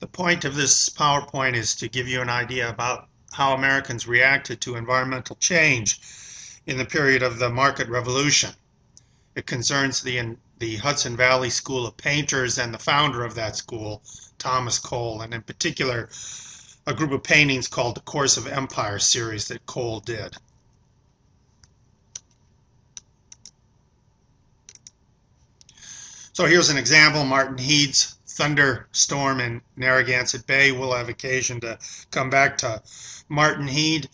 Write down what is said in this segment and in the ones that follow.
The point of this PowerPoint is to give you an idea about how Americans reacted to environmental change in the period of the Market Revolution. It concerns the Hudson Valley School of Painters and the founder of that school, Thomas Cole, and in particular, a group of paintings called the Course of Empire series that Cole did. So here's an example, Martin Heed's thunderstorm in Narragansett Bay. We'll have occasion to come back to Martin Heed.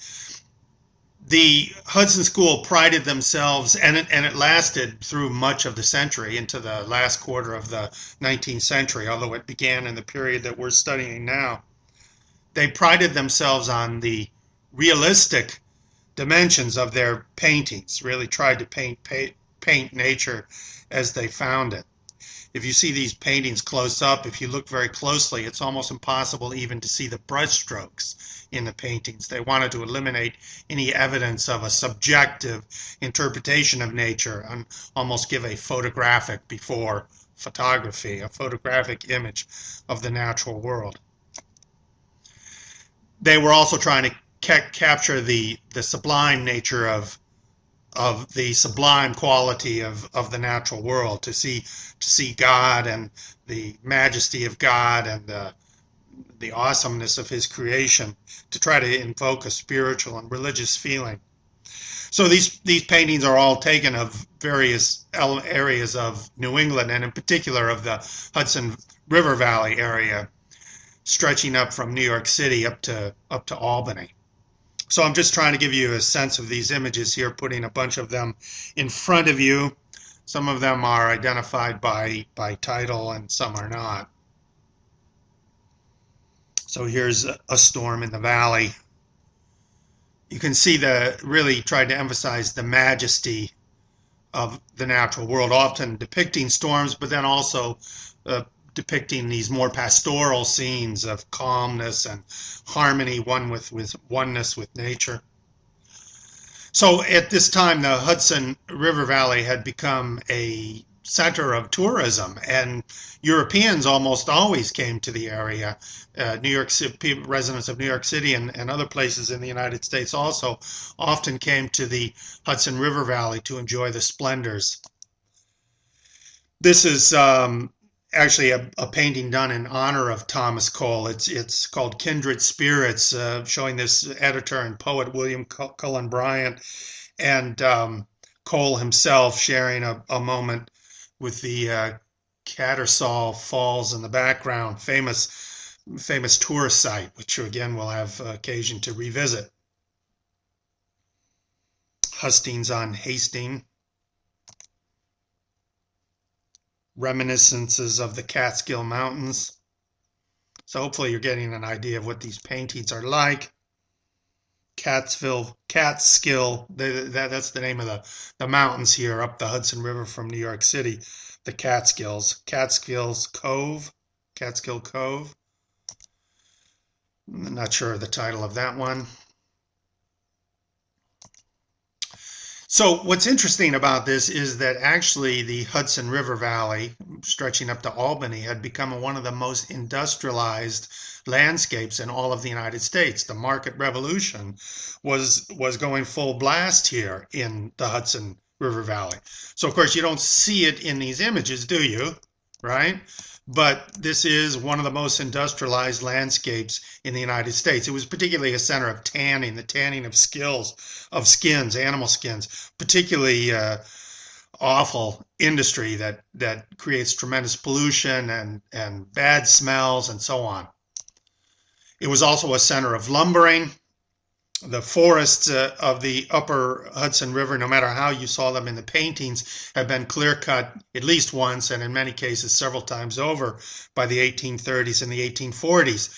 The Hudson School prided themselves, and it lasted through much of the century, into the last quarter of the 19th century, although it began in the period that we're studying now. They prided themselves on the realistic dimensions of their paintings, really tried to paint nature as they found it. If you see these paintings close up, if you look very closely, it's almost impossible even to see the brushstrokes in the paintings. They wanted to eliminate any evidence of a subjective interpretation of nature and almost give a photographic before photography, a photographic image of the natural world. They were also trying to capture the sublime nature of the sublime quality of the natural world, to see God and the majesty of God and the awesomeness of his creation, to try to invoke a spiritual and religious feeling. So these paintings are all taken of various areas of New England, and in particular of the Hudson River Valley area, stretching up from New York City up to Albany. So I'm just trying to give you a sense of these images here, putting a bunch of them in front of you. Some of them are identified by title and some are not. So here's a storm in the valley. You can see really tried to emphasize the majesty of the natural world, often depicting storms, but then also depicting these more pastoral scenes of calmness and harmony, with oneness with nature. So at this time, the Hudson River Valley had become a center of tourism, and Europeans almost always came to the area. New York City, residents of New York City and other places in the United States also often came to the Hudson River Valley to enjoy the splendors. This is actually a painting done in honor of Thomas Cole. It's called Kindred Spirits, showing this editor and poet William Cullen Bryant and Cole himself sharing a moment with the Tattersall Falls in the background, famous tourist site, which again we'll have occasion to revisit. Hustings on Hastings. Reminiscences of the Catskill Mountains. So hopefully you're getting an idea of what these paintings are like. Catskill, that's the name of the mountains here up the Hudson River from New York City. The Catskill Cove. I'm not sure of the title of that one. So what's interesting about this is that actually the Hudson River Valley, stretching up to Albany, had become one of the most industrialized landscapes in all of the United States. The Market Revolution was going full blast here in the Hudson River Valley. So of course you don't see it in these images, do you? Right? But this is one of the most industrialized landscapes in the United States. It was particularly a center of tanning, the tanning of skins, animal skins, particularly awful industry that creates tremendous pollution and bad smells and so on. It was also a center of lumbering. The forests of the upper Hudson River, no matter how you saw them in the paintings, have been clear-cut at least once, and in many cases several times over, by the 1830s and the 1840s.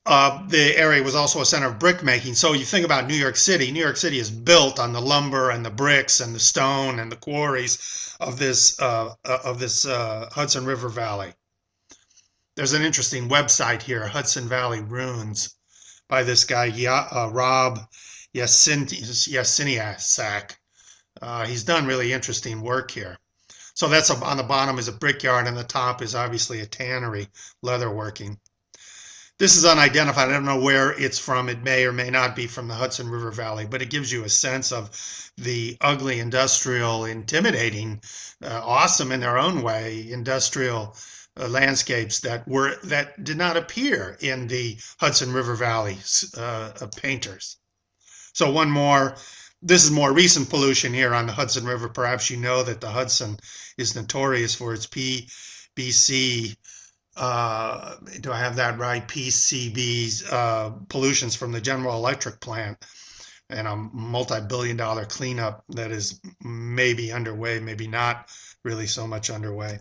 The area was also a center of brick making. So you think about New York City. New York City is built on the lumber and the bricks and the stone and the quarries of this Hudson River Valley. There's an interesting website here, Hudson Valley Ruins, by this guy, Rob Yasiniak. He's done really interesting work here. So that's on the bottom is a brickyard, and the top is obviously a tannery, leatherworking. This is unidentified. I don't know where it's from. It may or may not be from the Hudson River Valley, but it gives you a sense of the ugly industrial, intimidating, awesome in their own way, industrial landscapes that did not appear in the Hudson River Valley painters. So one more. This is more recent pollution here on the Hudson River. Perhaps you know that the Hudson is notorious for its PBC, do I have that right? PCBs, pollutions from the General Electric plant, and a multi-billion-dollar cleanup that is maybe underway, maybe not really so much underway.